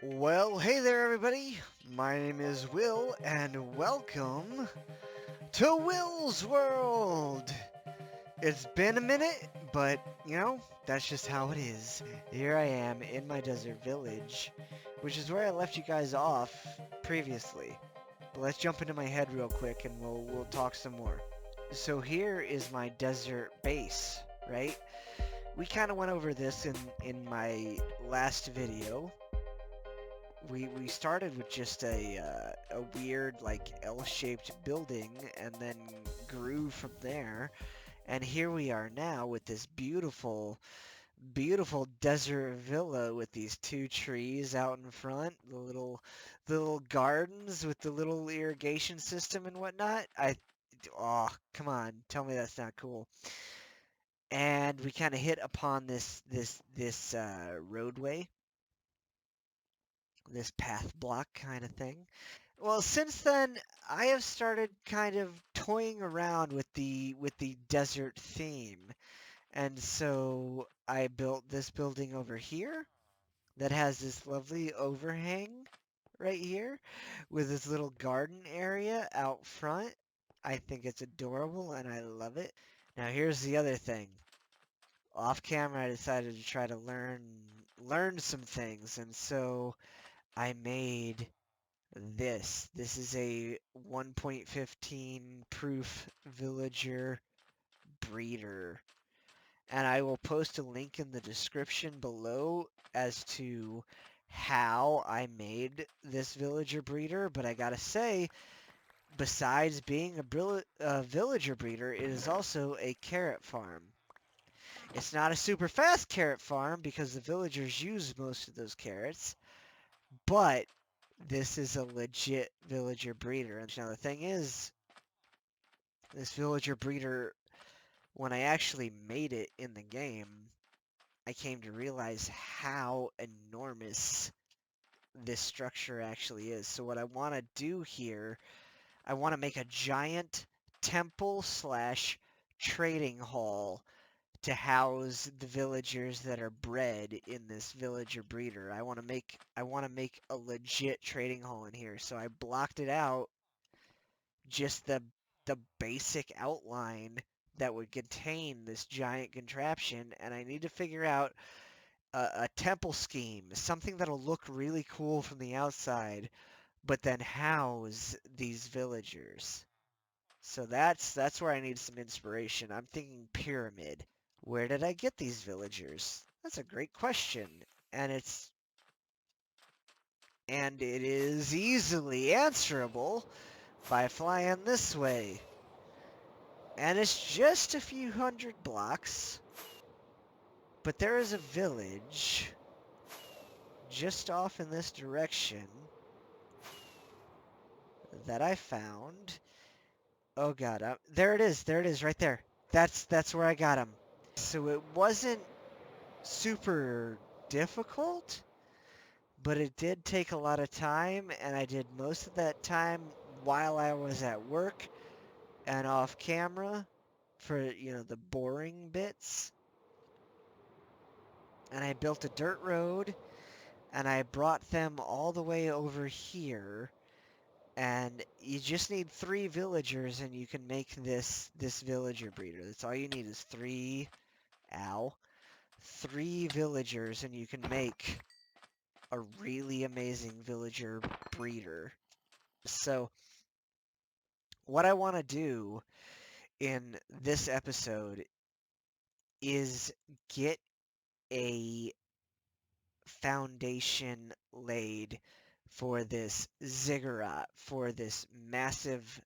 Well, hey there, everybody. My name is Will, and welcome to Will's World. It's been a minute, but that's just how it is. Here I am in my desert village, which is where I left you guys off previously. But let's jump into my head real quick, and we'll talk some more. So here is my desert base, right? We kind of went over this in my last video. We started with just a weird like L-shaped building and then grew from there. And here we are now with this beautiful desert villa with these two trees out in front, the little gardens with the little irrigation system and whatnot. Oh, come on, tell me that's not cool. And we kind of hit upon this roadway, this path block kind of thing. Well, since then, I have started kind of toying around with the desert theme. And so I built this building over here that has this lovely overhang right here with this little garden area out front. I think it's adorable and I love it. Now here's the other thing. Off camera, I decided to try to learn some things, and so I made this. This is a 1.15 proof villager breeder. And I will post a link in the description below as to how I made this villager breeder. But I gotta say, besides being a villager breeder, it is also a carrot farm. It's not a super fast carrot farm because the villagers use most of those carrots, but this is a legit villager breeder. And now the thing is, this villager breeder, when I actually made it in the game, I came to realize how enormous this structure actually is. So what I want to do here, I want to make a giant temple slash trading hall to house the villagers that are bred in this villager breeder. I want to make a legit trading hall in here. So I blocked it out, just the basic outline that would contain this giant contraption, and I need to figure out a temple scheme, something that'll look really cool from the outside, but then house these villagers. So that's where I need some inspiration. I'm thinking pyramid. Where did I get these villagers? That's a great question. And it is easily answerable by flying this way. And it's just a few hundred blocks, but there is a village just off in this direction that I found. Oh god, there it is. There it is, right there. That's where I got him. So it wasn't super difficult, but it did take a lot of time, and I did most of that time while I was at work and off camera for, the boring bits. And I built a dirt road, and I brought them all the way over here. And you just need 3 villagers, and you can make this villager breeder. That's all you need is 3 villagers, and you can make a really amazing villager breeder. So what I want to do in this episode is get a foundation laid for this ziggurat, for this massive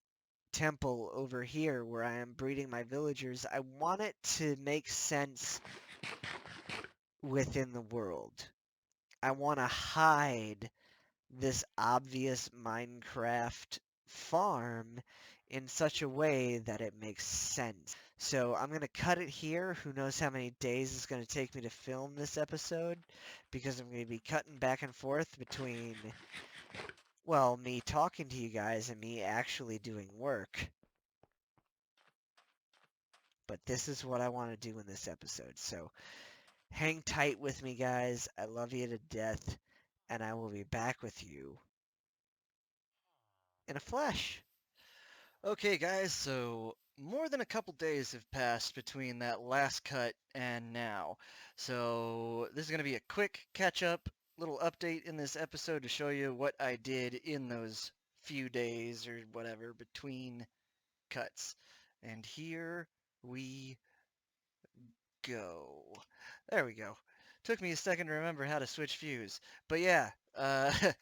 temple over here where I am breeding my villagers. I want it to make sense within the world. I want to hide this obvious Minecraft farm in such a way that it makes sense. So I'm going to cut it here. Who knows how many days it's going to take me to film this episode, because I'm going to be cutting back and forth between, well, me talking to you guys and me actually doing work. But this is what I want to do in this episode. So hang tight with me, guys. I love you to death. and I will be back with you in a flash. Okay, guys, so more than a couple days have passed between that last cut and now. So this is going to be a quick catch-up, little update in this episode to show you what I did in those few days or whatever between cuts. And here we go. There we go. Took me a second to remember how to switch views. But yeah, this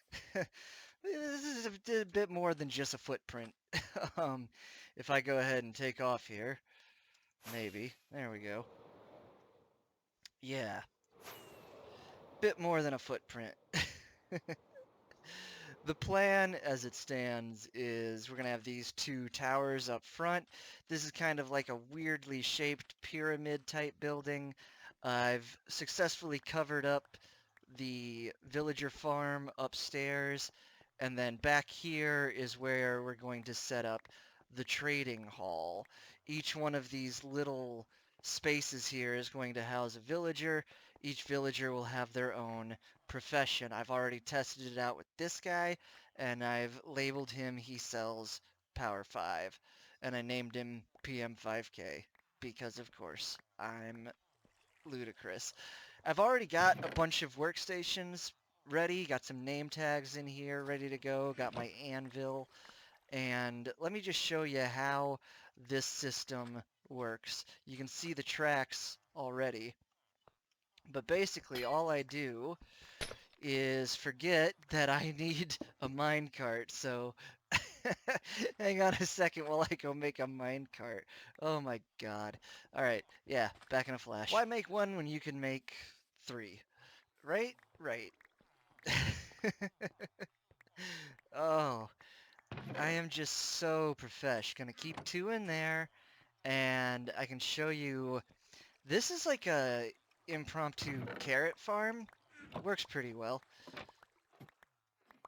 is a bit more than just a footprint. um, if I go ahead and take off here, maybe. There we go. Yeah, bit more than a footprint. The plan as it stands is we're going to have these two towers up front. This is kind of like a weirdly shaped pyramid type building. I've successfully covered up the villager farm upstairs, and then back here is where we're going to set up the trading hall. Each one of these little spaces here is going to house a villager. Each villager will have their own profession. I've already tested it out with this guy, and I've labeled him he sells Power 5, and I named him PM5K because, of course, I'm ludicrous. I've already got a bunch of workstations ready, got some name tags in here ready to go, got my anvil, and let me just show you how this system works. You can see the tracks already, but basically all I do is forget that I need a minecart, so hang on a second while I go make a minecart. Oh my god. Alright, yeah, back in a flash. Why make one when you can make three? Right? Right. Oh, I am just so profesh. Gonna keep two in there, and I can show you. This is like a impromptu carrot farm. Works pretty well.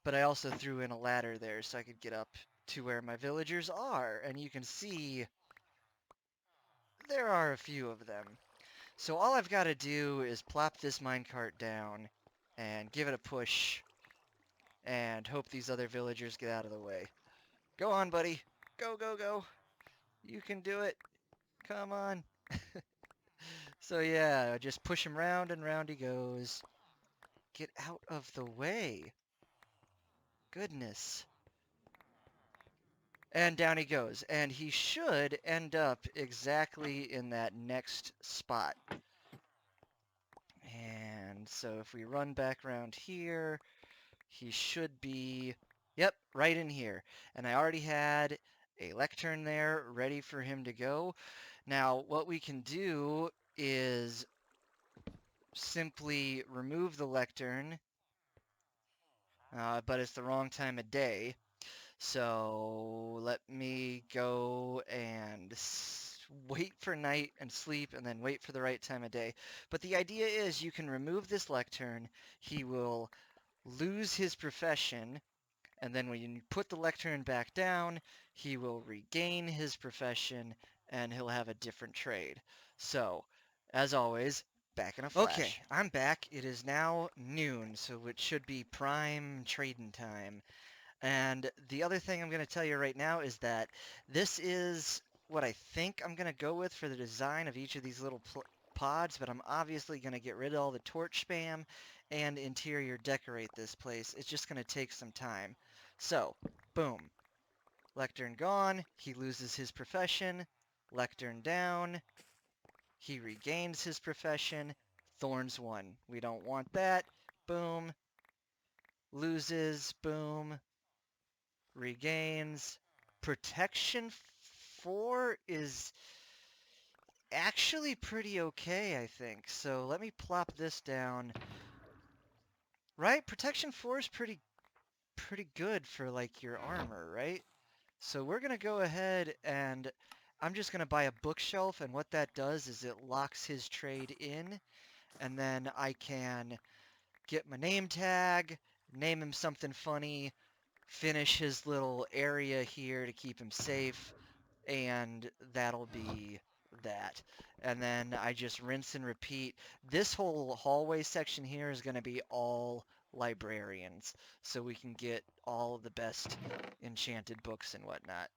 But I also threw in a ladder there so I could get up to where my villagers are, and you can see there are a few of them. So all I've got to do is plop this minecart down and give it a push and hope these other villagers get out of the way. Go on, buddy. Go, go, go. You can do it. Come on. So yeah, just push him round and round he goes. Get out of the way. Goodness. And down he goes. And he should end up exactly in that next spot. And so if we run back around here, he should be, yep, right in here. And I already had a lectern there ready for him to go. Now, what we can do is simply remove the lectern, but it's the wrong time of day. So let me go and wait for night and sleep and then wait for the right time of day. But the idea is you can remove this lectern. He will lose his profession, and then when you put the lectern back down, he will regain his profession and he'll have a different trade. So, as always, back in a flash. Okay, I'm back. It is now noon, so it should be prime trading time. And the other thing I'm going to tell you right now is that this is what I think I'm going to go with for the design of each of these little pods, but I'm obviously going to get rid of all the torch spam and interior decorate this place. It's just going to take some time. So, boom. Lectern gone. He loses his profession. Lectern down. He regains his profession. Thorns 1. We don't want that. Boom. Loses. Boom. Regains. Protection 4 is actually pretty okay, I think. So let me plop this down. Right? Protection 4 is pretty good for like your armor, right? So we're gonna go ahead and I'm just gonna buy a bookshelf, and what that does is it locks his trade in, and then I can get my name tag, name him something funny, finish his little area here to keep him safe, and that'll be that. And then I just rinse and repeat. This whole hallway section here is going to be all librarians so we can get all of the best enchanted books and whatnot.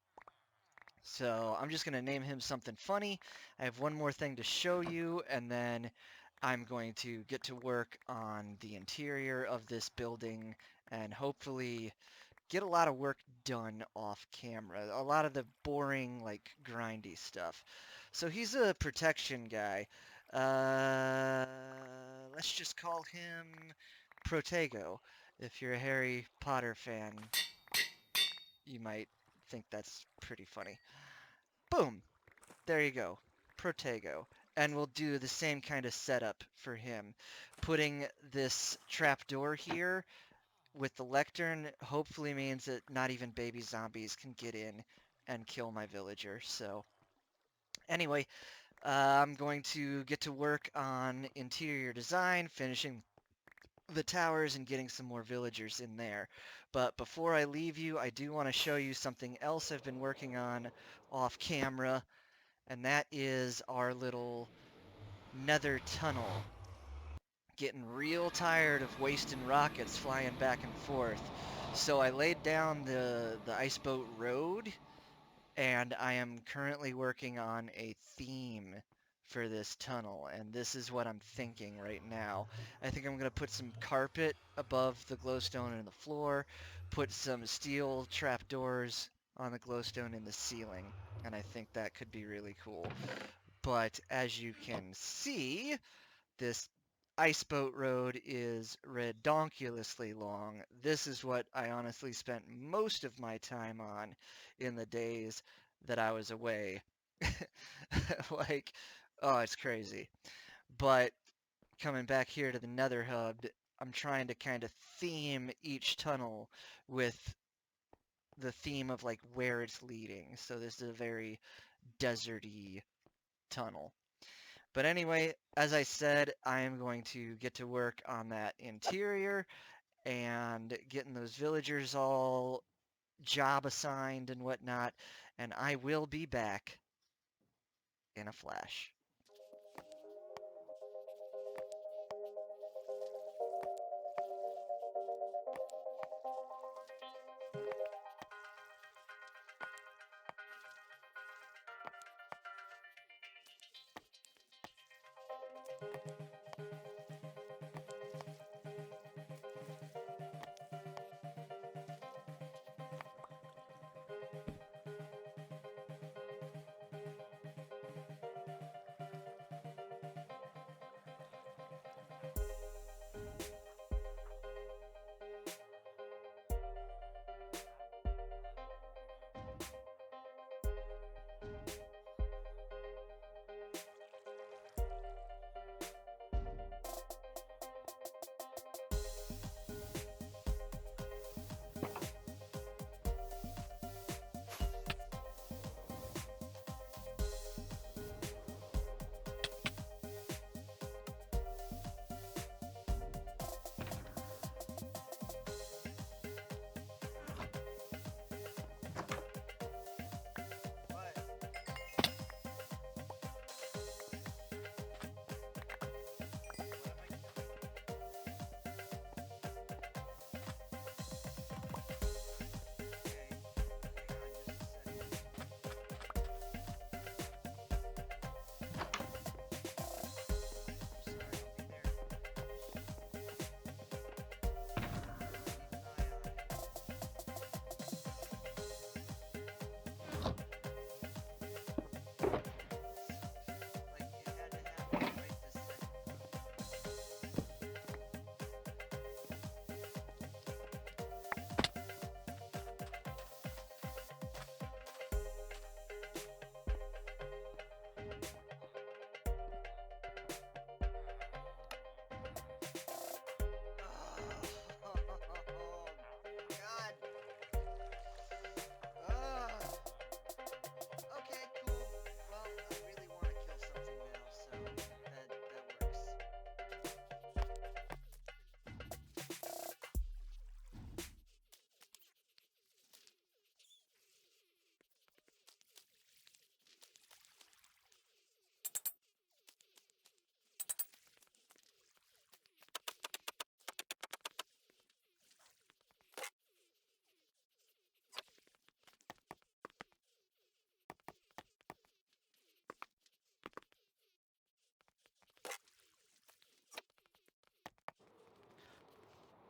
So I'm just going to name him something funny. I have one more thing to show you, and then I'm going to get to work on the interior of this building and hopefully get a lot of work done off camera. A lot of the boring, like, grindy stuff. So he's a protection guy. Uh, let's just call him Protego. If you're a Harry Potter fan, you might think that's pretty funny. Boom! There you go. Protego. And we'll do the same kind of setup for him. Putting this trapdoor here with the lectern hopefully means that not even baby zombies can get in and kill my villager. So anyway, I'm going to get to work on interior design, finishing the towers and getting some more villagers in there. But before I leave you, I do want to show you something else I've been working on off camera, and that is our little Nether Tunnel. Getting real tired of wasting rockets flying back and forth. So I laid down the ice boat road, and I am currently working on a theme for this tunnel, and this is what I'm thinking right now. I think I'm going to put some carpet above the glowstone in the floor, put some steel trapdoors on the glowstone in the ceiling, and I think that could be really cool. But as you can see, this ice boat road is redonkulously long. This is what I honestly spent most of my time on in the days that I was away. Like, oh, it's crazy. But coming back here to the Nether Hub, I'm trying to kind of theme each tunnel with the theme of like where it's leading. So this is a very deserty tunnel. But anyway, as I said, I am going to get to work on that interior and getting those villagers all job assigned and whatnot, and I will be back in a flash.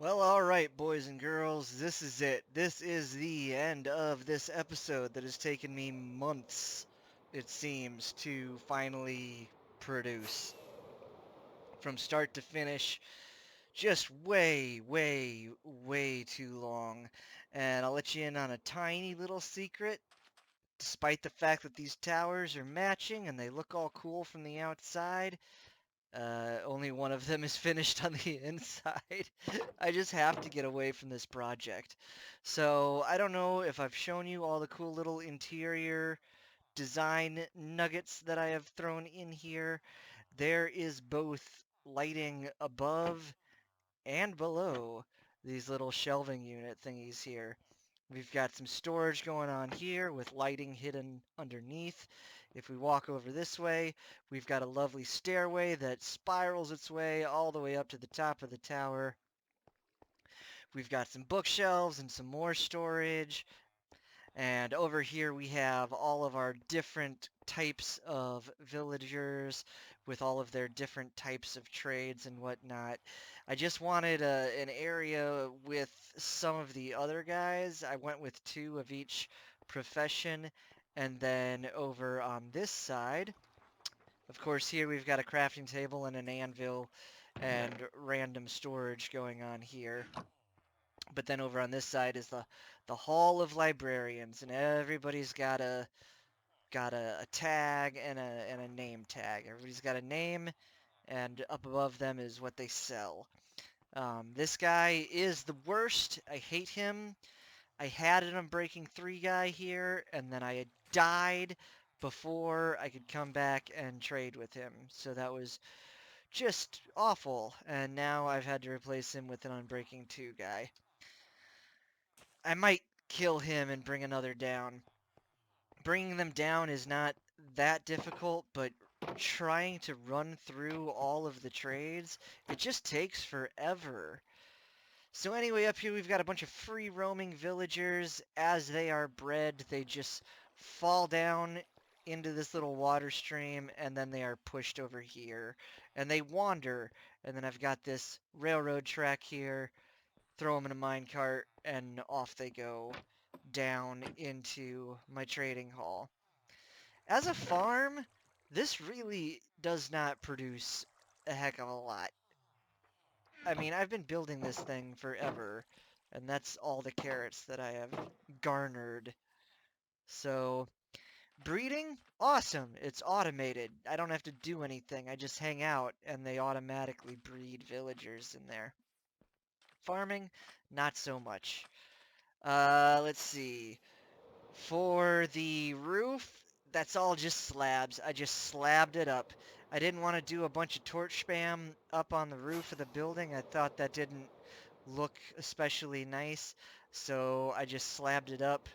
Well, all right, boys and girls, this is it. This is the end of this episode that has taken me months, it seems, to finally produce. From start to finish, just way, way, way too long. And I'll let you in on a tiny little secret. Despite the fact that these towers are matching and they look all cool from the outside, only one of them is finished on the inside. I just have to get away from this project. So I don't know if I've shown you all the cool little interior design nuggets that I have thrown in here. There is both lighting above and below these little shelving unit thingies here. We've got some storage going on here with lighting hidden underneath. If we walk over this way, we've got a lovely stairway that spirals its way all the way up to the top of the tower. We've got some bookshelves and some more storage. And over here we have all of our different types of villagers with all of their different types of trades and whatnot. I just wanted an area with some of the other guys. I went with two of each profession. And then over on this side, of course, here we've got a crafting table and an anvil and random storage going on here. But then over on this side is the Hall of Librarians, and everybody's got a tag and a name tag. Everybody's got a name, and up above them is what they sell. This guy is the worst. I hate him. I had an Unbreaking 3 guy here, and then I had died before I could come back and trade with him. So that was just awful. And now I've had to replace him with an Unbreaking 2 guy. I might kill him and bring another down. Bringing them down is not that difficult, but trying to run through all of the trades, it just takes forever. So anyway, up here we've got a bunch of free roaming villagers. As they are bred, they just fall down into this little water stream, and then they are pushed over here. And they wander, and then I've got this railroad track here, throw them in a minecart, and off they go down into my trading hall. As a farm, this really does not produce a heck of a lot. I mean, I've been building this thing forever, and that's all the carrots that I have garnered. So, breeding? Awesome. It's automated. I don't have to do anything. I just hang out, and they automatically breed villagers in there. Farming? Not so much. Let's see. For the roof, that's all just slabs. I just slabbed it up. I didn't want to do a bunch of torch spam up on the roof of the building. I thought that didn't look especially nice. So I just slabbed it up,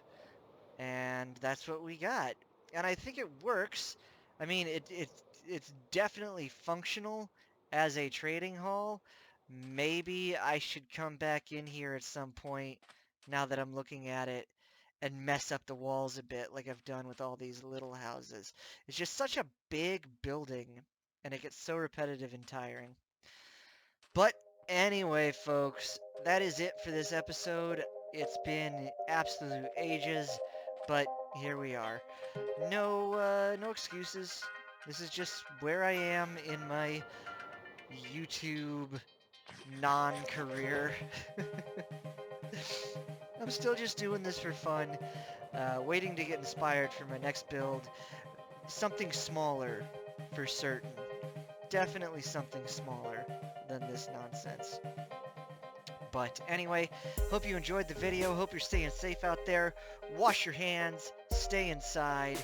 and that's what we got. And I think it works. I mean, it's definitely functional as a trading hall. Maybe I should come back in here at some point, now that I'm looking at it, and mess up the walls a bit like I've done with all these little houses. It's just such a big building, and it gets so repetitive and tiring. But anyway, folks, that is it for this episode. It's been absolute ages, but here we are. No excuses. This is just where I am in my YouTube non-career. I'm still just doing this for fun, waiting to get inspired for my next build. Something smaller, for certain. Definitely something smaller than this nonsense. But anyway, hope you enjoyed the video. Hope you're staying safe out there. Wash your hands. Stay inside.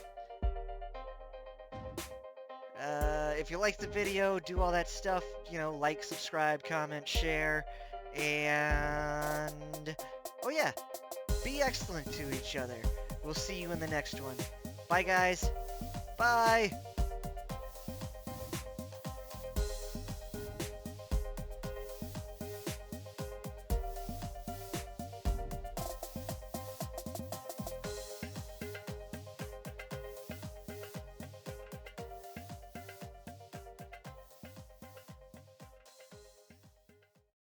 If you liked the video, do all that stuff. You know, like, subscribe, comment, share. And... oh yeah, be excellent to each other. We'll see you in the next one. Bye, guys. Bye.